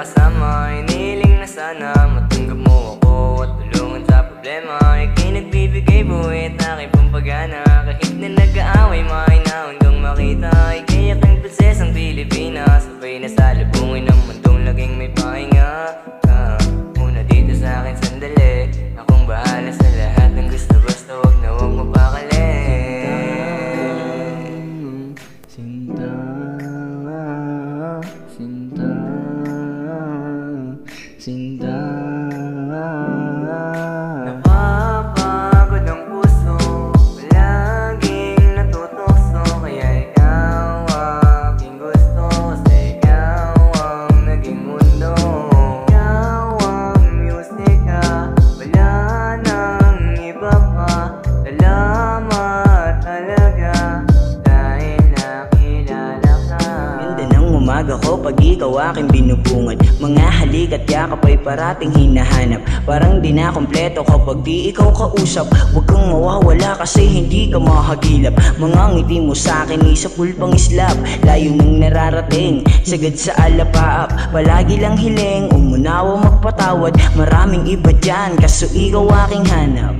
kasama. Hiniling na sana matanggap mo ako at tulungan sa problema. Ika'y nagbibigay buwit aking pampagana. Kahit na nag-aaway mahina hanggang makita. Ika'y aking prinsesang Pilipinas, sabay na sa labungin ng mundong laging may pahinga. Muna dito sa akin sandali, akong bahala sa lahat ng gusto, basta wag na wag mapakali. Sinta, Sinta, Sinta. Napapagod ang puso, palaging natutokso. Kaya ikaw aking gusto, kasi ikaw ang naging mundo. Ikaw ang musika, wala nang iba pa. Salamat talaga dahil nakilala ka. Ganda ng umaga ko pag ikaw aking binubungad. Mga halik at yakap ay parating hinahanap. Parang di na kompleto kapag di ikaw kausap. Huwag kang mawawala kasi hindi ka mahagilap. Mga ngiti mo sa'kin isa pulpang islap. Layo nang nararating, sagad sa alapaap. Palagi lang hiling, umunawa magpatawad. Maraming iba dyan, kaso ikaw aking hanap.